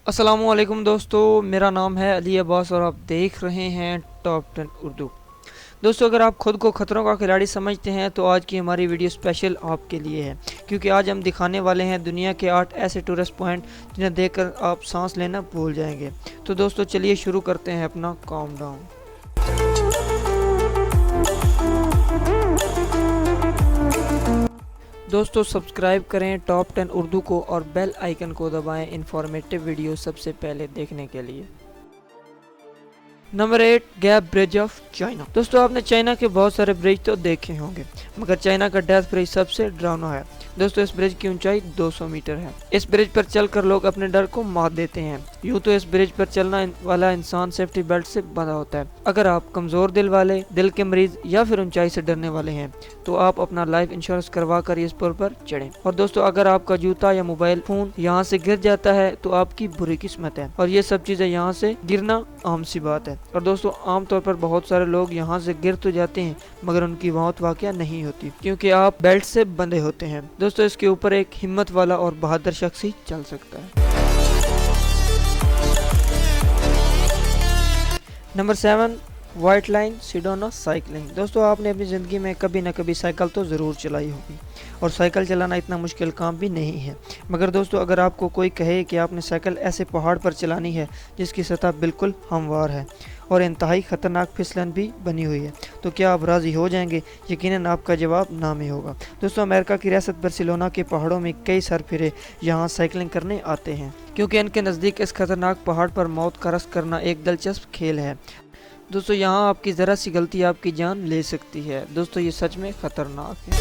अस्सलामुअलैकुम दोस्तों, मेरा नाम है अली अब्बास और आप देख रहे हैं टॉप 10 उर्दू। दोस्तों, अगर आप खुद को खतरों का खिलाड़ी समझते हैं तो आज की हमारी वीडियो स्पेशल आपके लिए है, क्योंकि आज हम दिखाने वाले हैं दुनिया के 8 ऐसे टूरिस्ट पॉइंट जिन्हें देखकर आप सांस लेना भूल जाएंगे। तो दोस्तों चलिए शुरू करते हैं अपना काउंटडाउन। दोस्तों सब्सक्राइब करें टॉप 10 उर्दू को और बेल आइकन को दबाएं इन्फॉर्मेटिव वीडियो सबसे पहले देखने के लिए। Number 8, gap bridge of China. दोस्तों आपने चाइना के बहुत सारे ब्रिज तो देखे होंगे, मगर चाइना का डेथ ब्रिज सबसे डरावना है। दोस्तों इस ब्रिज की ऊंचाई 200 मीटर है। इस ब्रिज पर चलकर लोग अपने डर को मात देते हैं। यूँ तो इस ब्रिज पर चलना वाला इंसान सेफ्टी बेल्ट से बंधा होता है। अगर आप कमजोर दिल वाले, दिल के मरीज या फिर ऊंचाई से डरने वाले हैं तो आप अपना लाइफ इंश्योरेंस करवा कर इस पुल पर चढ़ें। और दोस्तों अगर आपका जूता या मोबाइल फोन यहाँ से गिर जाता है तो आपकी बुरी किस्मत है, और ये सब चीजें यहाँ से गिरना आम सी बात है। और दोस्तों आमतौर पर बहुत सारे लोग यहाँ से गिर तो जाते हैं मगर उनकी मौत वाकया नहीं होती, क्योंकि आप बेल्ट से बंधे होते हैं। दोस्तों इसके ऊपर एक हिम्मत वाला और बहादुर शख्स ही चल सकता है। Number 7, white line Sedona cycling. दोस्तों आपने अपनी ज़िंदगी में कभी न कभी साइकिल तो ज़रूर चलाई होगी, और साइकिल चलाना इतना मुश्किल काम भी नहीं है। मगर दोस्तों अगर आपको कोई कहे कि आपने साइकिल ऐसे पहाड़ पर चलानी है जिसकी सतह बिल्कुल हमवार है और इंतहाई ख़तरनाक फिसलन भी बनी हुई है, तो क्या आप राज़ी हो जाएंगे? यकीनन आपका जवाब ना में होगा। दोस्तों अमेरिका की रियासत बार्सिलोना के पहाड़ों में कई सरफिरे यहाँ साइकिलिंग करने आते हैं, क्योंकि इनके नज़दीक इस खतरनाक पहाड़ पर मौत का रस करना एक दिलचस्प खेल है। दोस्तों यहाँ आपकी ज़रा सी गलती आपकी जान ले सकती है। दोस्तों ये सच में खतरनाक है।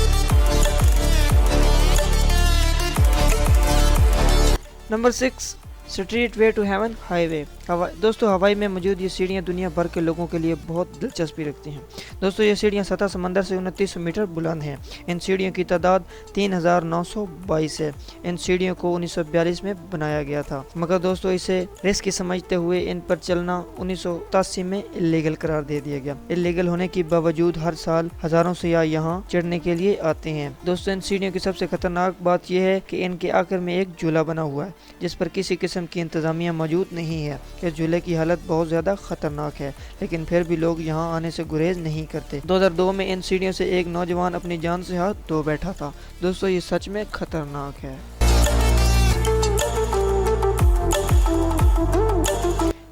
Number 6, stairway to heaven highway. दोस्तों हवाई में मौजूद ये सीढ़ियाँ दुनिया भर के लोगों के लिए बहुत दिलचस्पी रखती हैं। दोस्तों ये सीढ़ियाँ सतह समंदर से 2900 मीटर बुलंद हैं। इन सीढ़ियों की तादाद 3922 है। इन सीढ़ियों को 1942 में बनाया गया था, मगर दोस्तों इसे रिस्क समझते हुए इन पर चलना 1987 में इलीगल करार दे दिया गया। इलीगल होने के बावजूद हर साल हजारों सयाह यहाँ चढ़ने के लिए आते हैं। दोस्तों इन सीढ़ियों की सबसे खतरनाक बात यह है कि इनके आखिर में एक झूला बना हुआ है जिस पर किसी किस्म की इंतजामिया मौजूद नहीं है। इस झूले की हालत बहुत ज्यादा खतरनाक है, लेकिन फिर भी लोग यहाँ आने से गुरेज नहीं करते। 2002 में इन सीढ़ियों से एक नौजवान अपनी जान से हाथ धो बैठा था। दोस्तों ये सच में खतरनाक है।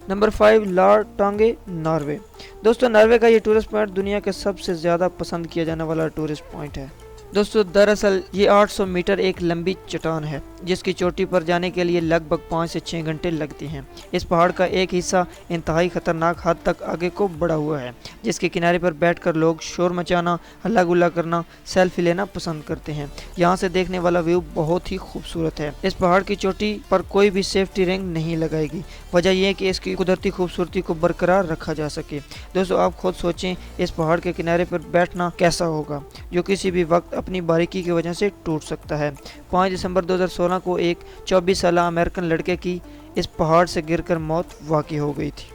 नंबर 5, लॉर्ड टांगे नॉर्वे। दोस्तों नॉर्वे का ये टूरिस्ट पॉइंट दुनिया के सबसे ज्यादा पसंद किया जाने वाला टूरिस्ट पॉइंट है। दोस्तों दरअसल ये 800 मीटर एक लंबी चट्टान है जिसकी चोटी पर जाने के लिए लगभग 5 से 6 घंटे लगते हैं। इस पहाड़ का एक हिस्सा इंतहाई खतरनाक हद तक आगे को बढ़ा हुआ है, जिसके किनारे पर बैठकर लोग शोर मचाना, हल्ला गुल्ला करना, सेल्फी लेना पसंद करते हैं। यहाँ से देखने वाला व्यू बहुत ही खूबसूरत है। इस पहाड़ की चोटी पर कोई भी सेफ्टी रिंग नहीं लगाएगी। वजह यह है कि इसकी कुदरती खूबसूरती को बरकरार रखा जा सके। दोस्तों आप खुद सोचें इस पहाड़ के किनारे पर बैठना कैसा होगा, जो किसी भी वक्त अपनी बारीकी की वजह से टूट सकता है। 5 दिसंबर 2016 को एक 24 साल अमेरिकन लड़के की इस पहाड़ से गिरकर मौत वाक़ई हो गई थी।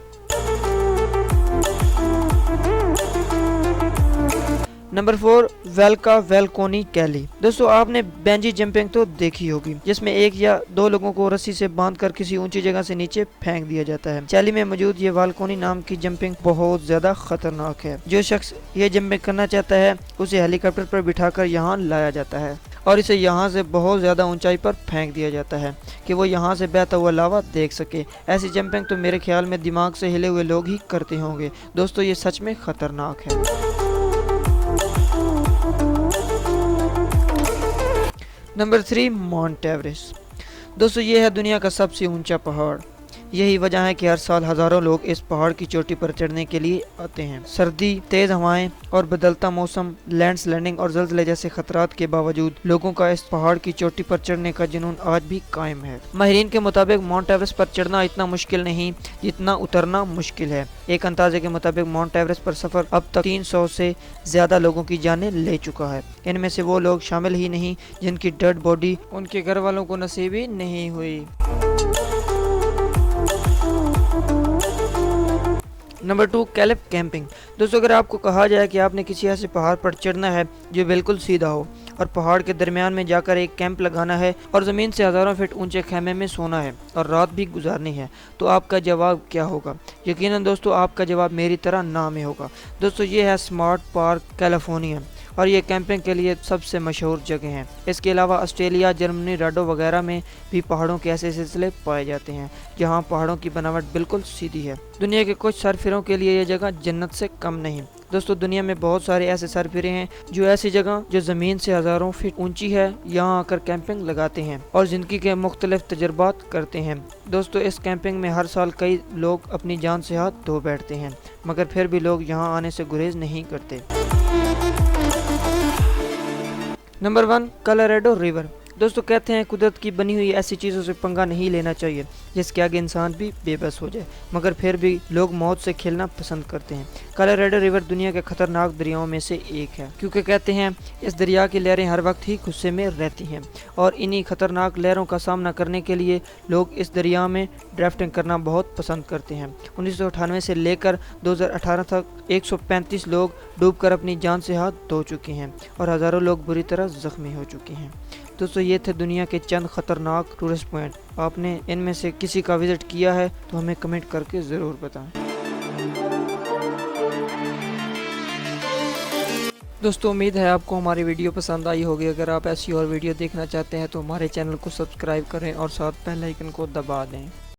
नंबर 4, वेल्का वेलकोनी कैली। दोस्तों आपने बेंजी जंपिंग तो देखी होगी, जिसमें एक या दो लोगों को रस्सी से बांधकर किसी ऊंची जगह से नीचे फेंक दिया जाता है। चैली में मौजूद ये वेलकोनी नाम की जंपिंग बहुत ज्यादा खतरनाक है। जो शख्स ये जंपिंग करना चाहता है उसे हेलीकॉप्टर पर बिठाकर यहाँ लाया जाता है और इसे यहाँ से बहुत ज़्यादा ऊंचाई पर फेंक दिया जाता है कि वो यहाँ से बहता हुआ लावा देख सके। ऐसी जंपिंग तो मेरे ख्याल में दिमाग से हिले हुए लोग ही करते होंगे। दोस्तों ये सच में खतरनाक है। Number 3, mount Everest. दोस्तों ये है दुनिया का सबसे ऊंचा पहाड़। यही वजह है कि हर साल हजारों लोग इस पहाड़ की चोटी पर चढ़ने के लिए आते हैं। सर्दी, तेज हवाएं और बदलता मौसम, लैंडस्लाइडिंग और ज़लज़ले जैसे खतरात के बावजूद लोगों का इस पहाड़ की चोटी पर चढ़ने का जुनून आज भी कायम है। माहिरीन के मुताबिक माउंट एवरेस्ट पर चढ़ना इतना मुश्किल नहीं जितना उतरना मुश्किल है। एक अंदाजे के मुताबिक माउंट एवरेस्ट पर सफर अब तक 300 से ज्यादा लोगों की जानें ले चुका है। इनमें से वो लोग शामिल ही नहीं जिनकी डेड बॉडी उनके घर वालों को नसीब ही नहीं हुई। नंबर 2, कैलिप कैंपिंग। दोस्तों अगर आपको कहा जाए कि आपने किसी ऐसे पहाड़ पर चढ़ना है जो बिल्कुल सीधा हो और पहाड़ के दरमियान में जाकर एक कैंप लगाना है और ज़मीन से हज़ारों फीट ऊंचे खेमे में सोना है और रात भी गुजारनी है, तो आपका जवाब क्या होगा? यकीनन दोस्तों आपका जवाब मेरी तरह ना में होगा। दोस्तों ये है स्मार्ट पार्क कैलिफोर्निया और ये कैंपिंग के लिए सबसे मशहूर जगह है। इसके अलावा ऑस्ट्रेलिया, जर्मनी, राडो वगैरह में भी पहाड़ों के ऐसे सिलसिले पाए जाते हैं जहाँ पहाड़ों की बनावट बिल्कुल सीधी है। दुनिया के कुछ सरफिरों के लिए ये जगह जन्नत से कम नहीं। दोस्तों दुनिया में बहुत सारे ऐसे सरफिरे हैं जो ऐसी जगह जो ज़मीन से हज़ारों फीट ऊंची है यहाँ आकर कैंपिंग लगाते हैं और ज़िंदगी के मुख्तलिफ तजुर्बात करते हैं। दोस्तों इस कैंपिंग में हर साल कई लोग अपनी जान से हाथ धो बैठते हैं, मगर फिर भी लोग यहाँ आने से गुरेज नहीं करते। Number 1, Colorado river. दोस्तों कहते हैं कुदरत की बनी हुई ऐसी चीज़ों से पंगा नहीं लेना चाहिए जिसके आगे इंसान भी बेबस हो जाए, मगर फिर भी लोग मौत से खेलना पसंद करते हैं। कोलोराडो रिवर दुनिया के खतरनाक दरियाओं में से एक है, क्योंकि कहते हैं इस दरिया की लहरें हर वक्त ही गुस्से में रहती हैं और इन्हीं खतरनाक लहरों का सामना करने के लिए लोग इस दरिया में ड्राफ्टिंग करना बहुत पसंद करते हैं। 1998 से लेकर 2018 तक 135 लोग डूबकर अपनी जान से हाथ धो चुके हैं और हज़ारों लोग बुरी तरह ज़ख्मी हो चुके हैं। दोस्तों ये थे दुनिया के चंद खतरनाक टूरिस्ट पॉइंट। आपने इनमें से किसी का विज़िट किया है तो हमें कमेंट करके ज़रूर बताएं। दोस्तों उम्मीद है आपको हमारी वीडियो पसंद आई होगी। अगर आप ऐसी और वीडियो देखना चाहते हैं तो हमारे चैनल को सब्सक्राइब करें और साथ बेल आइकन को दबा दें।